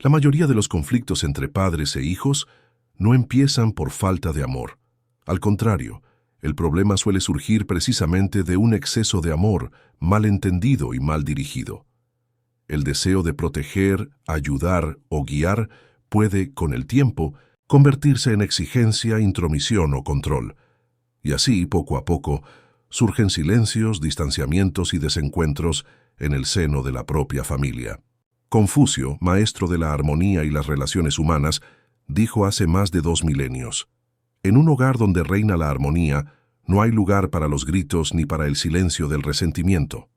La mayoría de los conflictos entre padres e hijos no empiezan por falta de amor. Al contrario, el problema suele surgir precisamente de un exceso de amor mal entendido y mal dirigido. El deseo de proteger, ayudar o guiar puede, con el tiempo, convertirse en exigencia, intromisión o control. Y así, poco a poco, surgen silencios, distanciamientos y desencuentros en el seno de la propia familia. Confucio, maestro de la armonía y las relaciones humanas, dijo hace más de 2 milenios: en un hogar donde reina la armonía, no hay lugar para los gritos ni para el silencio del resentimiento.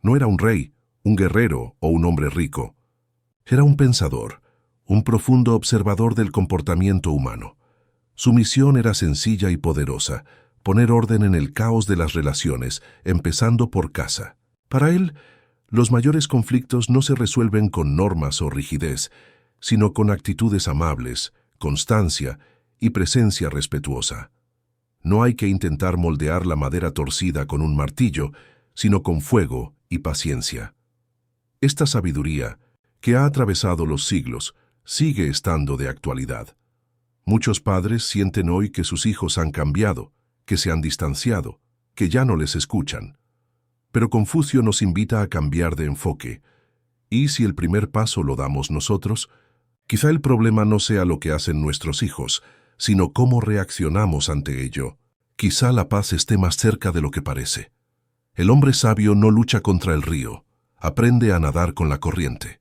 No era un rey, un guerrero o un hombre rico. Era un pensador, un profundo observador del comportamiento humano. Su misión era sencilla y poderosa: poner orden en el caos de las relaciones, empezando por casa. Para él, los mayores conflictos no se resuelven con normas o rigidez, sino con actitudes amables, constancia y presencia respetuosa. No hay que intentar moldear la madera torcida con un martillo, sino con fuego y paciencia. Esta sabiduría, que ha atravesado los siglos, sigue estando de actualidad. Muchos padres sienten hoy que sus hijos han cambiado, que se han distanciado, que ya no les escuchan. Pero Confucio nos invita a cambiar de enfoque. ¿Y si el primer paso lo damos nosotros? Quizá el problema no sea lo que hacen nuestros hijos, sino cómo reaccionamos ante ello. Quizá la paz esté más cerca de lo que parece. El hombre sabio no lucha contra el río, aprende a nadar con la corriente.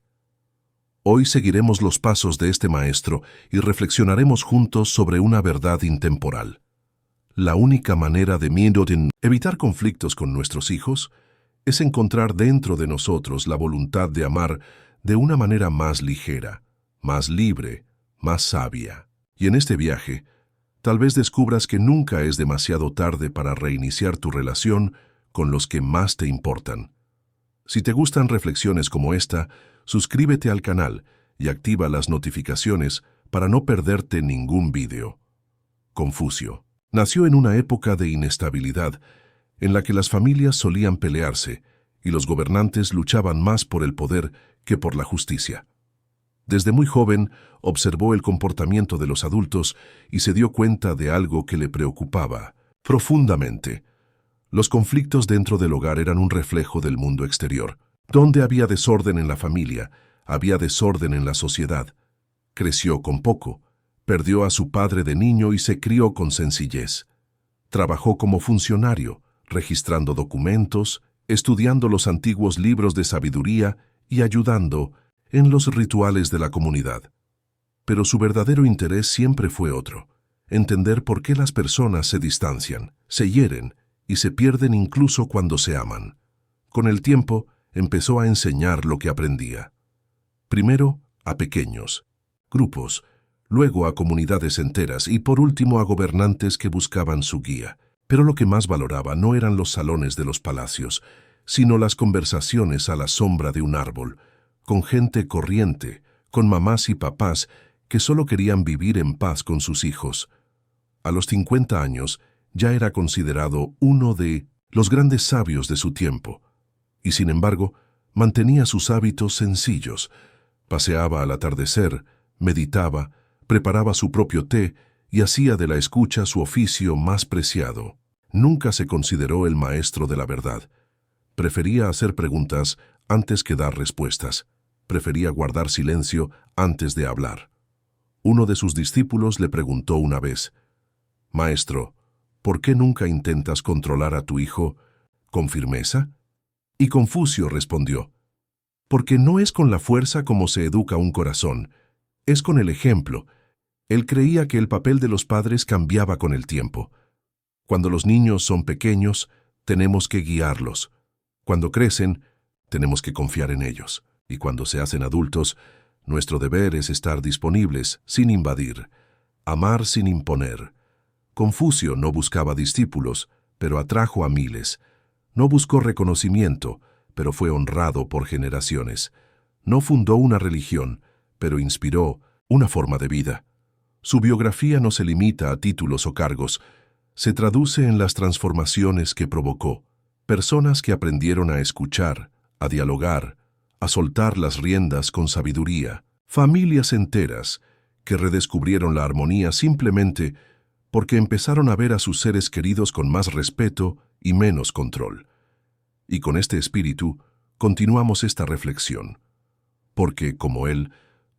Hoy seguiremos los pasos de este maestro y reflexionaremos juntos sobre una verdad intemporal. La única manera de evitar conflictos con nuestros hijos es encontrar dentro de nosotros la voluntad de amar de una manera más ligera, más libre, más sabia. Y en este viaje, tal vez descubras que nunca es demasiado tarde para reiniciar tu relación con los que más te importan. Si te gustan reflexiones como esta, suscríbete al canal y activa las notificaciones para no perderte ningún video. Confucio nació en una época de inestabilidad en la que las familias solían pelearse y los gobernantes luchaban más por el poder que por la justicia. Desde muy joven observó el comportamiento de los adultos y se dio cuenta de algo que le preocupaba profundamente. Los conflictos dentro del hogar eran un reflejo del mundo exterior. Donde había desorden en la familia, había desorden en la sociedad. Creció con poco, perdió a su padre de niño y se crió con sencillez. Trabajó como funcionario, registrando documentos, estudiando los antiguos libros de sabiduría y ayudando en los rituales de la comunidad. Pero su verdadero interés siempre fue otro: entender por qué las personas se distancian, se hieren y se pierden incluso cuando se aman. Con el tiempo, empezó a enseñar lo que aprendía. Primero a pequeños grupos, luego a comunidades enteras y por último a gobernantes que buscaban su guía. Pero lo que más valoraba no eran los salones de los palacios, sino las conversaciones a la sombra de un árbol, con gente corriente, con mamás y papás que solo querían vivir en paz con sus hijos. A los 50 años ya era considerado uno de los grandes sabios de su tiempo, y sin embargo mantenía sus hábitos sencillos. Paseaba al atardecer, meditaba, preparaba su propio té y hacía de la escucha su oficio más preciado. Nunca se consideró el maestro de la verdad. Prefería hacer preguntas antes que dar respuestas. Prefería guardar silencio antes de hablar. Uno de sus discípulos le preguntó una vez: «Maestro, ¿por qué nunca intentas controlar a tu hijo con firmeza?» Y Confucio respondió: «Porque no es con la fuerza como se educa un corazón, es con el ejemplo». Él creía que el papel de los padres cambiaba con el tiempo. Cuando los niños son pequeños, tenemos que guiarlos. Cuando crecen, tenemos que confiar en ellos. Y cuando se hacen adultos, nuestro deber es estar disponibles, sin invadir, amar sin imponer. Confucio no buscaba discípulos, pero atrajo a miles. No buscó reconocimiento, pero fue honrado por generaciones. No fundó una religión, pero inspiró una forma de vida. Su biografía no se limita a títulos o cargos, se traduce en las transformaciones que provocó. Personas que aprendieron a escuchar, a dialogar, a soltar las riendas con sabiduría. Familias enteras que redescubrieron la armonía simplemente porque empezaron a ver a sus seres queridos con más respeto y menos control. Y con este espíritu continuamos esta reflexión, porque, como él,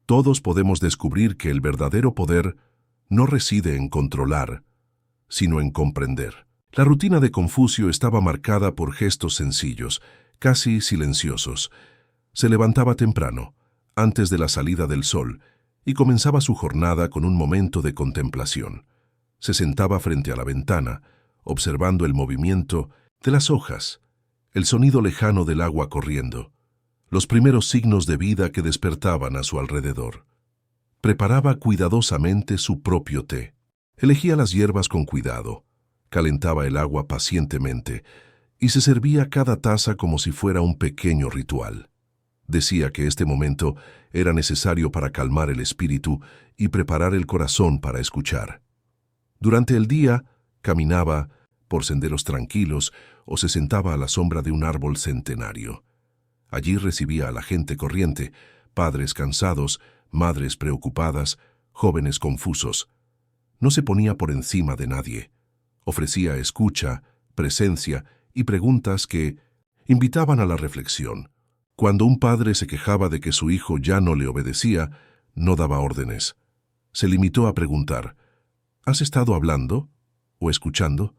todos podemos descubrir que el verdadero poder no reside en controlar, sino en comprender. La rutina de Confucio estaba marcada por gestos sencillos, casi silenciosos. Se levantaba temprano, antes de la salida del sol, y comenzaba su jornada con un momento de contemplación. Se sentaba frente a la ventana, observando el movimiento de las hojas, el sonido lejano del agua corriendo, los primeros signos de vida que despertaban a su alrededor. Preparaba cuidadosamente su propio té. Elegía las hierbas con cuidado, calentaba el agua pacientemente y se servía cada taza como si fuera un pequeño ritual. Decía que este momento era necesario para calmar el espíritu y preparar el corazón para escuchar. Durante el día, caminaba por senderos tranquilos o se sentaba a la sombra de un árbol centenario. Allí recibía a la gente corriente, padres cansados, madres preocupadas, jóvenes confusos. No se ponía por encima de nadie. Ofrecía escucha, presencia y preguntas que invitaban a la reflexión. Cuando un padre se quejaba de que su hijo ya no le obedecía, no daba órdenes. Se limitó a preguntar: ¿has estado hablando o escuchando?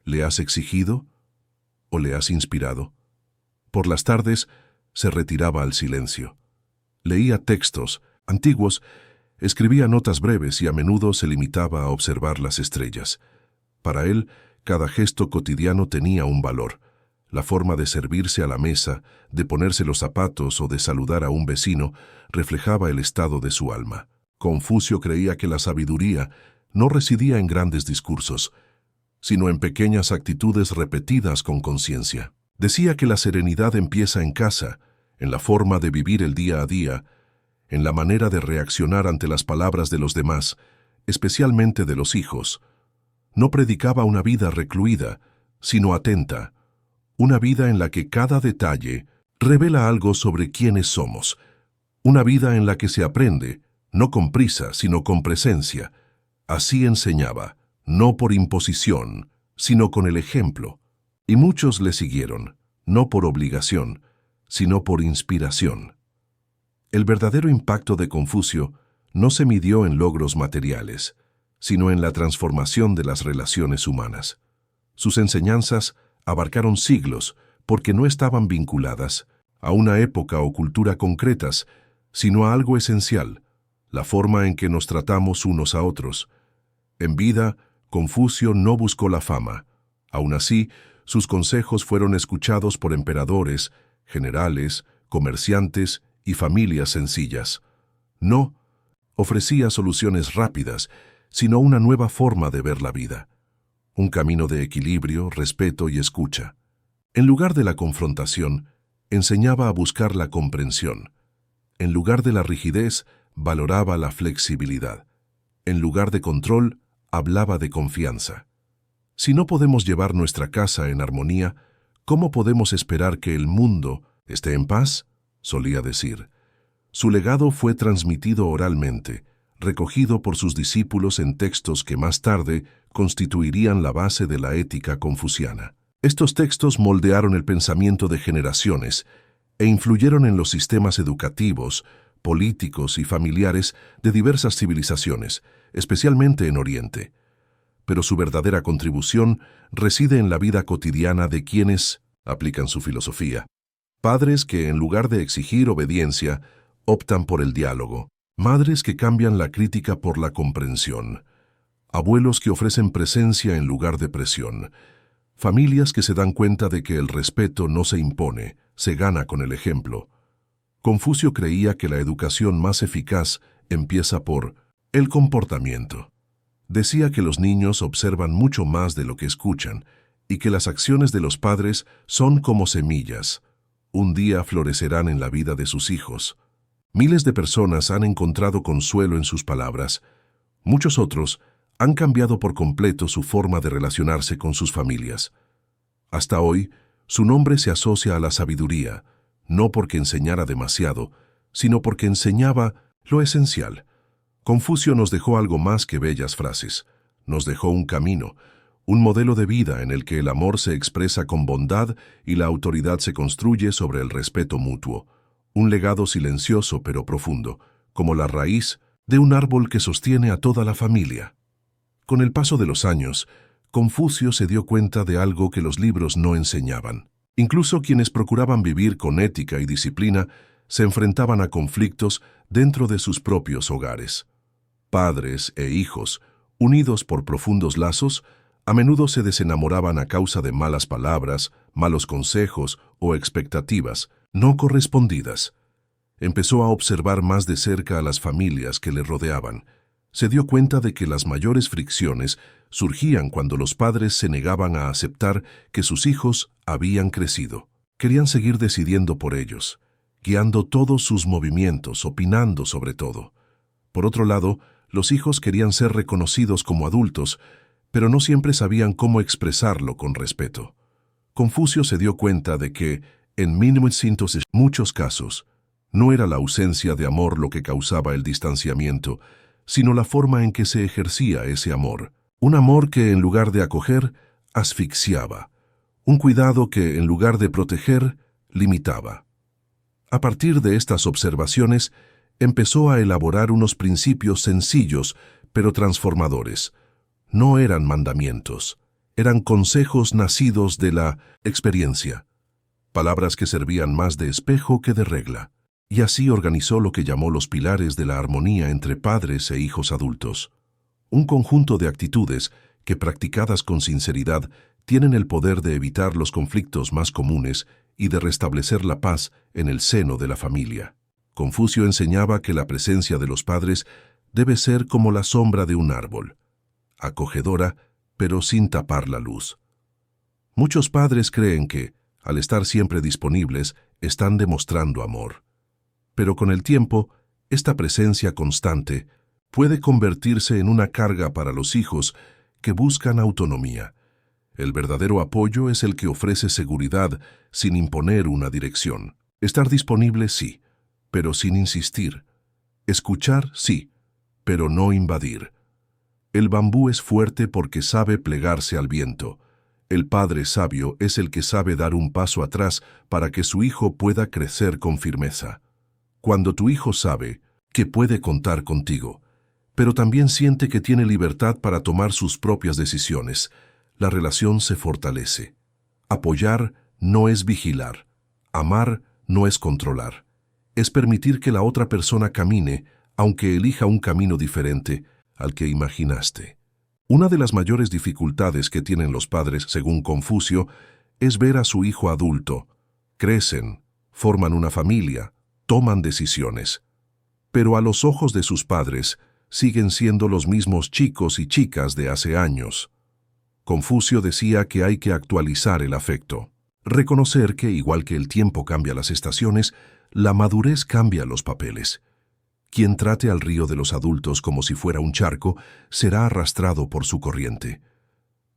¿Le has exigido o le has inspirado? Por las tardes se retiraba al silencio. Leía textos antiguos, escribía notas breves y a menudo se limitaba a observar las estrellas. Para él, cada gesto cotidiano tenía un valor. La forma de servirse a la mesa, de ponerse los zapatos o de saludar a un vecino reflejaba el estado de su alma. Confucio creía que la sabiduría no residía en grandes discursos, sino en pequeñas actitudes repetidas con conciencia. Decía que la serenidad empieza en casa, en la forma de vivir el día a día, en la manera de reaccionar ante las palabras de los demás, especialmente de los hijos. No predicaba una vida recluida, sino atenta, una vida en la que cada detalle revela algo sobre quiénes somos, una vida en la que se aprende, no con prisa, sino con presencia. Así enseñaba, no por imposición, sino con el ejemplo. Y muchos le siguieron, no por obligación, sino por inspiración. El verdadero impacto de Confucio no se midió en logros materiales, sino en la transformación de las relaciones humanas. Sus enseñanzas abarcaron siglos porque no estaban vinculadas a una época o cultura concretas, sino a algo esencial, la forma en que nos tratamos unos a otros. En vida, Confucio no buscó la fama. Aún así, sus consejos fueron escuchados por emperadores, generales, comerciantes y familias sencillas. No ofrecía soluciones rápidas, sino una nueva forma de ver la vida. Un camino de equilibrio, respeto y escucha. En lugar de la confrontación, enseñaba a buscar la comprensión. En lugar de la rigidez, valoraba la flexibilidad. En lugar de control, hablaba de confianza. Si no podemos llevar nuestra casa en armonía, ¿cómo podemos esperar que el mundo esté en paz?, solía decir. Su legado fue transmitido oralmente, recogido por sus discípulos en textos que más tarde constituirían la base de la ética confuciana. Estos textos moldearon el pensamiento de generaciones e influyeron en los sistemas educativos, políticos y familiares de diversas civilizaciones, especialmente en Oriente. Pero su verdadera contribución reside en la vida cotidiana de quienes aplican su filosofía. Padres que, en lugar de exigir obediencia, optan por el diálogo. Madres que cambian la crítica por la comprensión. Abuelos que ofrecen presencia en lugar de presión. Familias que se dan cuenta de que el respeto no se impone, se gana con el ejemplo. Confucio creía que la educación más eficaz empieza por el comportamiento. Decía que los niños observan mucho más de lo que escuchan y que las acciones de los padres son como semillas. Un día florecerán en la vida de sus hijos. Miles de personas han encontrado consuelo en sus palabras. Muchos otros han cambiado por completo su forma de relacionarse con sus familias. Hasta hoy, su nombre se asocia a la sabiduría, no porque enseñara demasiado, sino porque enseñaba Lo esencial. Confucio nos dejó algo más que bellas frases. Nos dejó un camino, un modelo de vida en el que el amor se expresa con bondad y la autoridad se construye sobre el respeto mutuo. Un legado silencioso pero profundo, como la raíz de un árbol que sostiene a toda la familia. Con el paso de los años, Confucio se dio cuenta de algo que los libros no enseñaban. Incluso quienes procuraban vivir con ética y disciplina se enfrentaban a conflictos dentro de sus propios hogares. Padres e hijos, unidos por profundos lazos, a menudo se desenamoraban a causa de malas palabras, malos consejos o expectativas no correspondidas. Empezó a observar más de cerca a las familias que le rodeaban. Se dio cuenta de que las mayores fricciones surgían cuando los padres se negaban a aceptar que sus hijos habían crecido. Querían seguir decidiendo por ellos, guiando todos sus movimientos, opinando sobre todo. Por otro lado, los hijos querían ser reconocidos como adultos, pero no siempre sabían cómo expresarlo con respeto. Confucio se dio cuenta de que, en muchos casos, no era la ausencia de amor lo que causaba el distanciamiento, sino la forma en que se ejercía ese amor. Un amor que, en lugar de acoger, asfixiaba. Un cuidado que, en lugar de proteger, limitaba. A partir de estas observaciones, empezó a elaborar unos principios sencillos, pero transformadores. No eran mandamientos, eran consejos nacidos de la experiencia. Palabras que servían más de espejo que de regla. Y así organizó lo que llamó los pilares de la armonía entre padres e hijos adultos. Un conjunto de actitudes que, practicadas con sinceridad, tienen el poder de evitar los conflictos más comunes y de restablecer la paz en el seno de la familia. Confucio enseñaba que la presencia de los padres debe ser como la sombra de un árbol, acogedora, pero sin tapar la luz. Muchos padres creen que, al estar siempre disponibles, están demostrando amor. Pero con el tiempo, esta presencia constante puede convertirse en una carga para los hijos que buscan autonomía. El verdadero apoyo es el que ofrece seguridad sin imponer una dirección. Estar disponible sí, pero sin insistir. Escuchar sí, pero no invadir. El bambú es fuerte porque sabe plegarse al viento. El padre sabio es el que sabe dar un paso atrás para que su hijo pueda crecer con firmeza. Cuando tu hijo sabe que puede contar contigo, pero también siente que tiene libertad para tomar sus propias decisiones, la relación se fortalece. Apoyar no es vigilar. Amar no es controlar. Es permitir que la otra persona camine, aunque elija un camino diferente al que imaginaste. Una de las mayores dificultades que tienen los padres, según Confucio, es ver a su hijo adulto. Crecen, forman una familia, toman decisiones. Pero a los ojos de sus padres, siguen siendo los mismos chicos y chicas de hace años. Confucio decía que hay que actualizar el afecto. Reconocer que, igual que el tiempo cambia las estaciones, la madurez cambia los papeles. Quien trate al río de los adultos como si fuera un charco, será arrastrado por su corriente.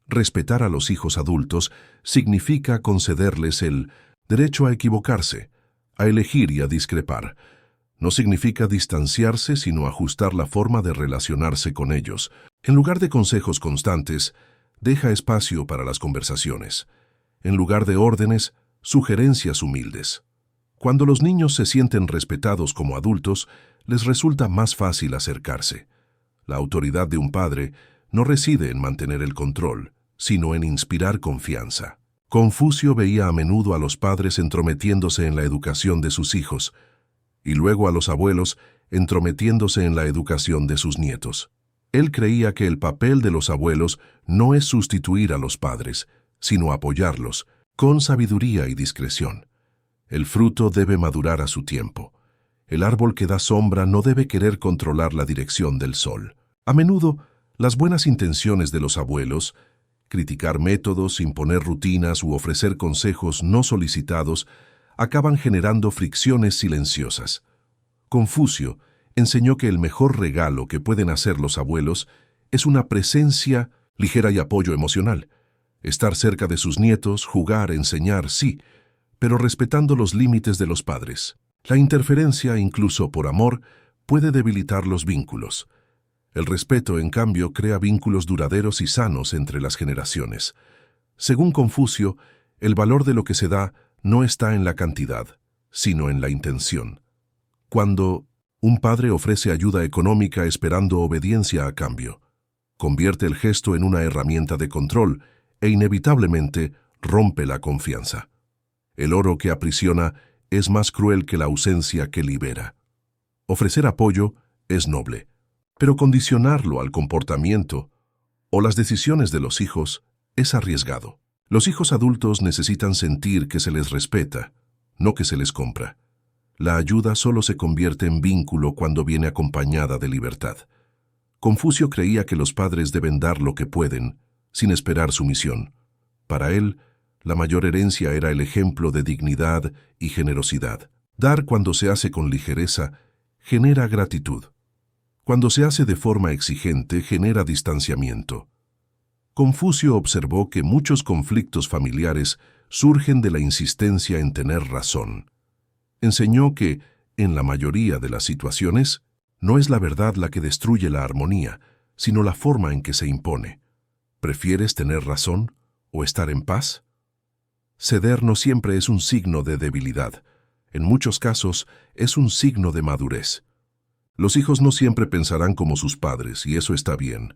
Respetar a los hijos adultos significa concederles el derecho a equivocarse, a elegir y a discrepar. No significa distanciarse, sino ajustar la forma de relacionarse con ellos. En lugar de consejos constantes, deja espacio para las conversaciones. En lugar de órdenes, sugerencias humildes. Cuando los niños se sienten respetados como adultos, les resulta más fácil acercarse. La autoridad de un padre no reside en mantener el control, sino en inspirar confianza. Confucio veía a menudo a los padres entrometiéndose en la educación de sus hijos, y luego a los abuelos entrometiéndose en la educación de sus nietos. Él creía que el papel de los abuelos no es sustituir a los padres, sino apoyarlos, con sabiduría y discreción. El fruto debe madurar a su tiempo. El árbol que da sombra no debe querer controlar la dirección del sol. A menudo, las buenas intenciones de los abuelos, criticar métodos, imponer rutinas u ofrecer consejos no solicitados, acaban generando fricciones silenciosas. Confucio enseñó que el mejor regalo que pueden hacer los abuelos es una presencia ligera y apoyo emocional. Estar cerca de sus nietos, jugar, enseñar, sí, pero respetando los límites de los padres. La interferencia, incluso por amor, puede debilitar los vínculos. El respeto, en cambio, crea vínculos duraderos y sanos entre las generaciones. Según Confucio, el valor de lo que se da no está en la cantidad, sino en la intención. Cuando un padre ofrece ayuda económica esperando obediencia a cambio, convierte el gesto en una herramienta de control e inevitablemente rompe la confianza. El oro que aprisiona es más cruel que la ausencia que libera. Ofrecer apoyo es noble, pero condicionarlo al comportamiento o las decisiones de los hijos es arriesgado. Los hijos adultos necesitan sentir que se les respeta, no que se les compra. La ayuda solo se convierte en vínculo cuando viene acompañada de libertad. Confucio creía que los padres deben dar lo que pueden, sin esperar sumisión. Para él, la mayor herencia era el ejemplo de dignidad y generosidad. Dar cuando se hace con ligereza genera gratitud. Cuando se hace de forma exigente, genera distanciamiento. Confucio observó que muchos conflictos familiares surgen de la insistencia en tener razón. Enseñó que, en la mayoría de las situaciones, no es la verdad la que destruye la armonía, sino la forma en que se impone. ¿Prefieres tener razón o estar en paz? Ceder no siempre es un signo de debilidad. En muchos casos, es un signo de madurez. Los hijos no siempre pensarán como sus padres, y eso está bien.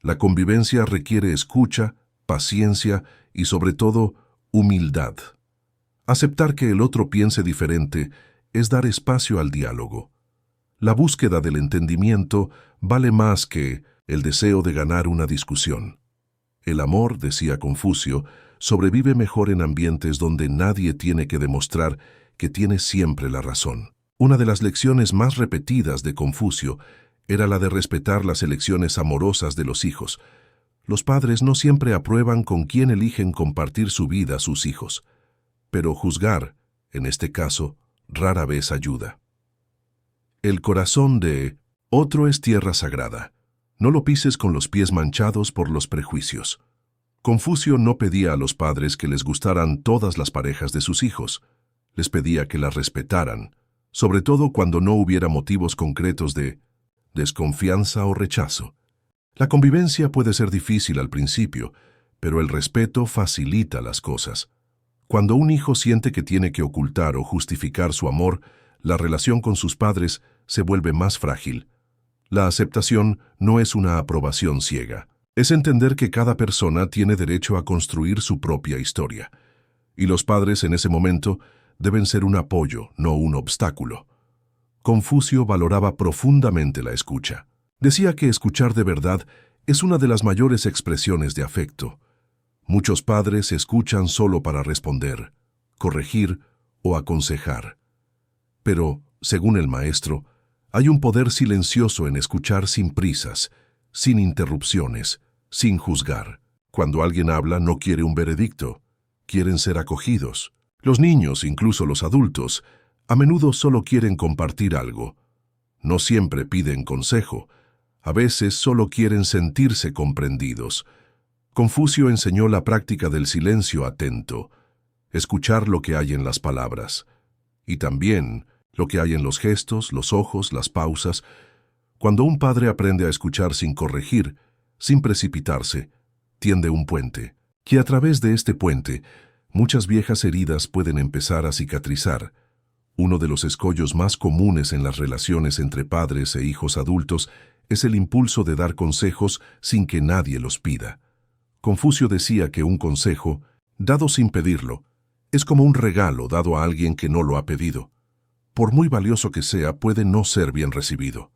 La convivencia requiere escucha, paciencia y, sobre todo, humildad. Aceptar que el otro piense diferente es dar espacio al diálogo. La búsqueda del entendimiento vale más que el deseo de ganar una discusión. El amor, decía Confucio, sobrevive mejor en ambientes donde nadie tiene que demostrar que tiene siempre la razón. Una de las lecciones más repetidas de Confucio era la de respetar las elecciones amorosas de los hijos. Los padres no siempre aprueban con quién eligen compartir su vida sus hijos, pero juzgar, en este caso, rara vez ayuda. El corazón de otro es tierra sagrada. No lo pises con los pies manchados por los prejuicios. Confucio no pedía a los padres que les gustaran todas las parejas de sus hijos. Les pedía que las respetaran, sobre todo cuando no hubiera motivos concretos de desconfianza o rechazo. La convivencia puede ser difícil al principio, pero el respeto facilita las cosas. Cuando un hijo siente que tiene que ocultar o justificar su amor, la relación con sus padres se vuelve más frágil. La aceptación no es una aprobación ciega. Es entender que cada persona tiene derecho a construir su propia historia. Y los padres en ese momento deben ser un apoyo, no un obstáculo. Confucio valoraba profundamente la escucha. Decía que escuchar de verdad es una de las mayores expresiones de afecto. Muchos padres escuchan solo para responder, corregir o aconsejar. Pero, según el maestro, hay un poder silencioso en escuchar sin prisas, sin interrupciones, sin juzgar. Cuando alguien habla no quiere un veredicto, quieren ser acogidos. Los niños, incluso los adultos, a menudo solo quieren compartir algo. No siempre piden consejo, a veces solo quieren sentirse comprendidos. Confucio enseñó la práctica del silencio atento, escuchar lo que hay en las palabras, y también lo que hay en los gestos, los ojos, las pausas. Cuando un padre aprende a escuchar sin corregir, sin precipitarse, tiende un puente, que a través de este puente, muchas viejas heridas pueden empezar a cicatrizar. Uno de los escollos más comunes en las relaciones entre padres e hijos adultos es el impulso de dar consejos sin que nadie los pida. Confucio decía que un consejo, dado sin pedirlo, es como un regalo dado a alguien que no lo ha pedido. Por muy valioso que sea, puede no ser bien recibido.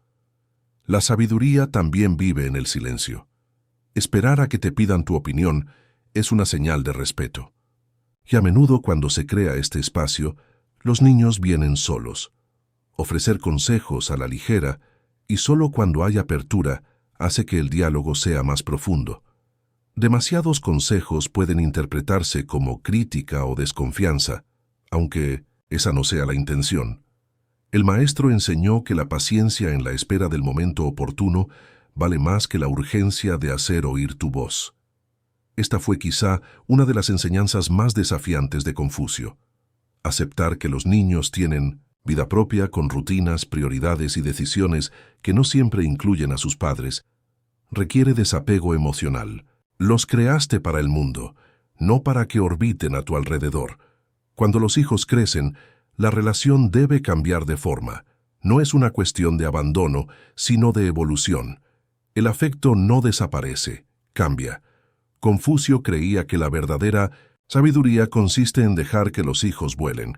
La sabiduría también vive en el silencio. Esperar a que te pidan tu opinión es una señal de respeto. Y a menudo cuando se crea este espacio, los niños vienen solos. Ofrecer consejos a la ligera y solo cuando hay apertura hace que el diálogo sea más profundo. Demasiados consejos pueden interpretarse como crítica o desconfianza, aunque esa no sea la intención. El maestro enseñó que la paciencia en la espera del momento oportuno vale más que la urgencia de hacer oír tu voz. Esta fue quizá una de las enseñanzas más desafiantes de Confucio. Aceptar que los niños tienen Vida propia con rutinas, prioridades y decisiones que no siempre incluyen a sus padres, requiere desapego emocional. Los creaste para el mundo, no para que orbiten a tu alrededor. Cuando los hijos crecen, la relación debe cambiar de forma. No es una cuestión de abandono, sino de evolución. El afecto no desaparece, cambia. Confucio creía que la verdadera sabiduría consiste en dejar que los hijos vuelen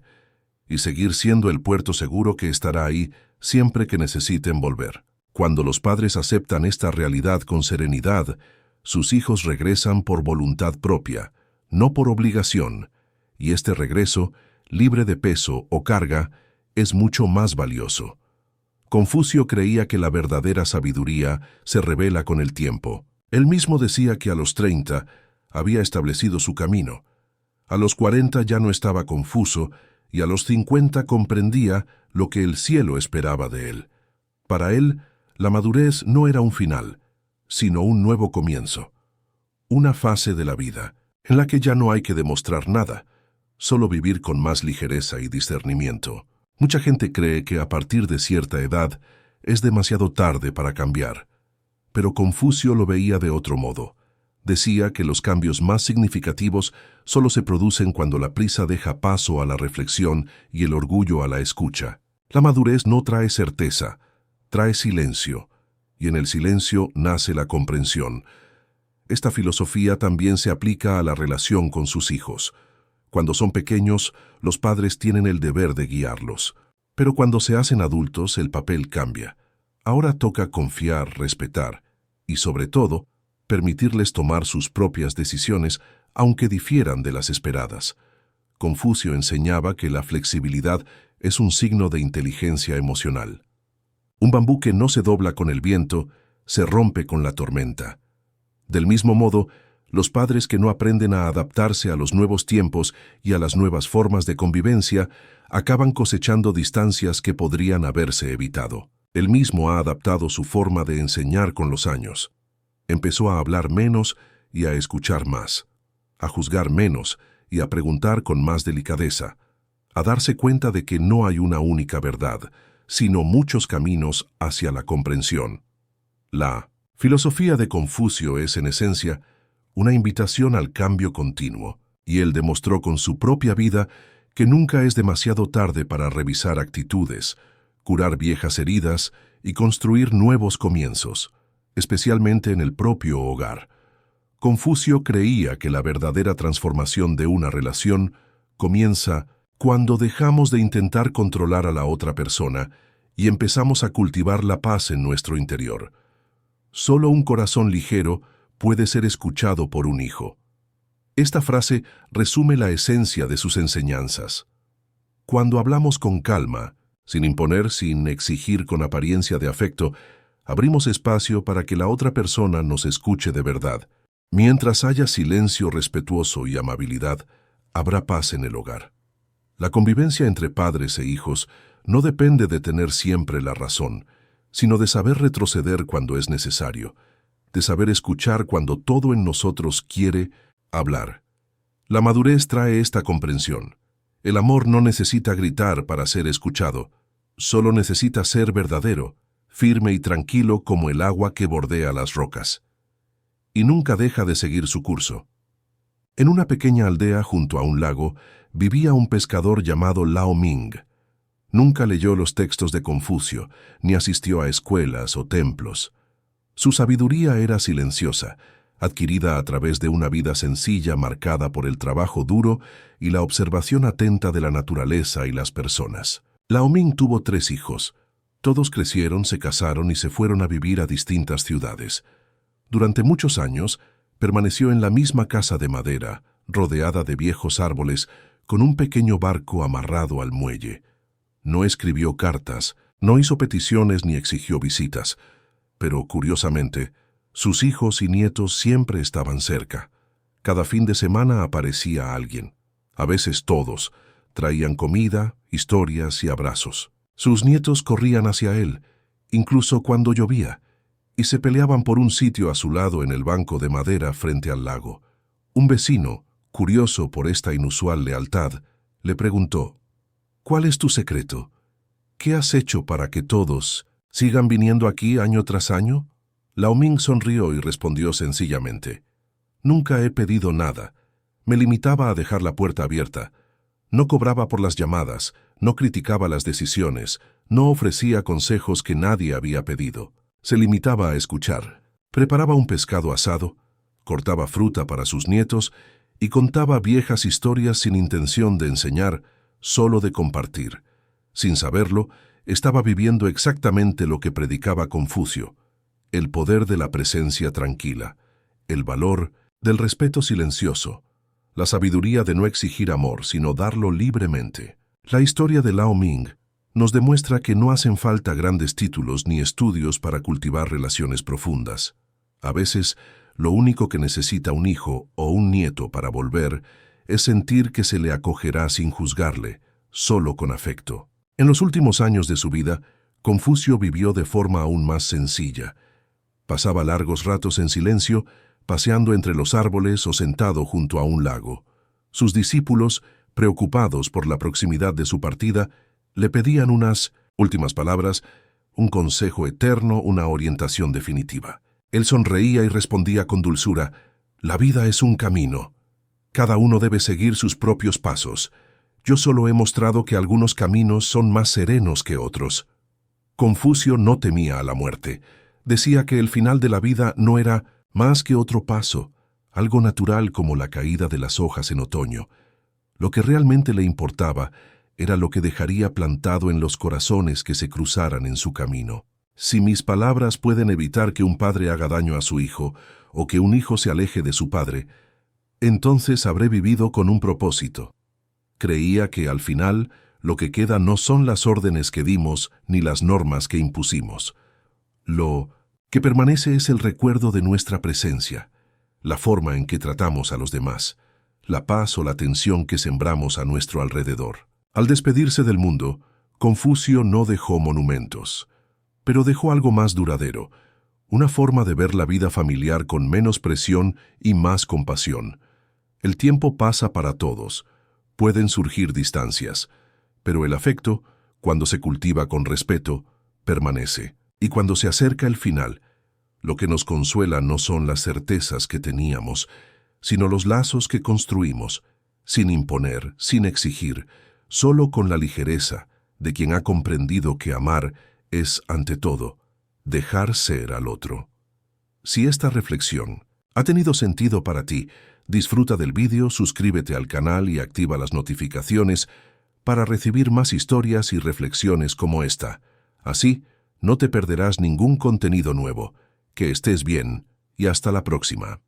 y seguir siendo el puerto seguro que estará ahí siempre que necesiten volver. Cuando los padres aceptan esta realidad con serenidad, sus hijos regresan por voluntad propia, no por obligación, y este regreso, libre de peso o carga, es mucho más valioso. Confucio creía que la verdadera sabiduría se revela con el tiempo. Él mismo decía que a los 30 había establecido su camino. A los 40 ya no estaba confuso y a los 50 comprendía lo que el cielo esperaba de él. Para él, la madurez no era un final, sino un nuevo comienzo. Una fase de la vida en la que ya no hay que demostrar nada, solo vivir con más ligereza y discernimiento. Mucha gente cree que a partir de cierta edad es demasiado tarde para cambiar, pero Confucio lo veía de otro modo. Decía que los cambios más significativos solo se producen cuando la prisa deja paso a la reflexión y el orgullo a la escucha. La madurez no trae certeza, trae silencio, y en el silencio nace la comprensión. Esta filosofía también se aplica a la relación con sus hijos. Cuando son pequeños, los padres tienen el deber de guiarlos. Pero cuando se hacen adultos, el papel cambia. Ahora toca confiar, respetar y, sobre todo, permitirles tomar sus propias decisiones, aunque difieran de las esperadas. Confucio enseñaba que la flexibilidad es un signo de inteligencia emocional. Un bambú que no se dobla con el viento, se rompe con la tormenta. Del mismo modo, los padres que no aprenden a adaptarse a los nuevos tiempos y a las nuevas formas de convivencia acaban cosechando distancias que podrían haberse evitado. Él mismo ha adaptado su forma de enseñar con los años. Empezó a hablar menos y a escuchar más, a juzgar menos y a preguntar con más delicadeza, a darse cuenta de que no hay una única verdad, sino muchos caminos hacia la comprensión. La filosofía de Confucio es, en esencia, una invitación al cambio continuo, y él demostró con su propia vida que nunca es demasiado tarde para revisar actitudes, curar viejas heridas y construir nuevos comienzos, especialmente en el propio hogar. Confucio creía que la verdadera transformación de una relación comienza cuando dejamos de intentar controlar a la otra persona y empezamos a cultivar la paz en nuestro interior. Solo un corazón ligero puede ser escuchado por un hijo. Esta frase resume la esencia de sus enseñanzas. Cuando hablamos con calma, sin imponer, sin exigir con apariencia de afecto, abrimos espacio para que la otra persona nos escuche de verdad. Mientras haya silencio respetuoso y amabilidad, habrá paz en el hogar. La convivencia entre padres e hijos no depende de tener siempre la razón, sino de saber retroceder cuando es necesario, de saber escuchar cuando todo en nosotros quiere hablar. La madurez trae esta comprensión. El amor no necesita gritar para ser escuchado, solo necesita ser verdadero, firme y tranquilo como el agua que bordea las rocas. Y nunca deja de seguir su curso. En una pequeña aldea junto a un lago vivía un pescador llamado Lao Ming. Nunca leyó los textos de Confucio, ni asistió a escuelas o templos. Su sabiduría era silenciosa, adquirida a través de una vida sencilla marcada por el trabajo duro y la observación atenta de la naturaleza y las personas. Lao Ming tuvo 3 hijos. Todos crecieron, se casaron y se fueron a vivir a distintas ciudades. Durante muchos años, permaneció en la misma casa de madera, rodeada de viejos árboles, con un pequeño barco amarrado al muelle. No escribió cartas, no hizo peticiones ni exigió visitas, pero, curiosamente, sus hijos y nietos siempre estaban cerca. Cada fin de semana aparecía alguien. A veces todos. Traían comida, historias y abrazos. Sus nietos corrían hacia él, incluso cuando llovía, y se peleaban por un sitio a su lado en el banco de madera frente al lago. Un vecino, curioso por esta inusual lealtad, le preguntó: «¿Cuál es tu secreto? ¿Qué has hecho para que todos sigan viniendo aquí año tras año? Lao Ming sonrió y respondió sencillamente: Nunca he pedido nada. Me limitaba a dejar la puerta abierta. No cobraba por las llamadas, no criticaba las decisiones, no ofrecía consejos que nadie había pedido. Se limitaba a escuchar. Preparaba un pescado asado, cortaba fruta para sus nietos y contaba viejas historias sin intención de enseñar, solo de compartir. Sin saberlo, estaba viviendo exactamente lo que predicaba Confucio: el poder de la presencia tranquila, el valor del respeto silencioso, la sabiduría de no exigir amor, sino darlo libremente. La historia de Lao Ming nos demuestra que no hacen falta grandes títulos ni estudios para cultivar relaciones profundas. A veces, lo único que necesita un hijo o un nieto para volver es sentir que se le acogerá sin juzgarle, solo con afecto. En los últimos años de su vida, Confucio vivió de forma aún más sencilla. Pasaba largos ratos en silencio, paseando entre los árboles o sentado junto a un lago. Sus discípulos, preocupados por la proximidad de su partida, le pedían unas últimas palabras, un consejo eterno, una orientación definitiva. Él sonreía y respondía con dulzura: La vida es un camino. Cada uno debe seguir sus propios pasos. Yo solo he mostrado que algunos caminos son más serenos que otros. Confucio no temía a la muerte. Decía que el final de la vida no era más que otro paso, algo natural como la caída de las hojas en otoño. Lo que realmente le importaba era lo que dejaría plantado en los corazones que se cruzaran en su camino. Si mis palabras pueden evitar que un padre haga daño a su hijo o que un hijo se aleje de su padre, entonces habré vivido con un propósito. Creía que al final lo que queda no son las órdenes que dimos ni las normas que impusimos. Lo que permanece es el recuerdo de nuestra presencia, la forma en que tratamos a los demás, la paz o la tensión que sembramos a nuestro alrededor. Al despedirse del mundo, Confucio no dejó monumentos, pero dejó algo más duradero, una forma de ver la vida familiar con menos presión y más compasión. El tiempo pasa para todos. Pueden surgir distancias, pero el afecto, cuando se cultiva con respeto, permanece. Y cuando se acerca el final, lo que nos consuela no son las certezas que teníamos, sino los lazos que construimos, sin imponer, sin exigir, solo con la ligereza de quien ha comprendido que amar es, ante todo, dejar ser al otro. Si esta reflexión ha tenido sentido para ti, disfruta del vídeo, suscríbete al canal y activa las notificaciones para recibir más historias y reflexiones como esta. Así, no te perderás ningún contenido nuevo. Que estés bien y hasta la próxima.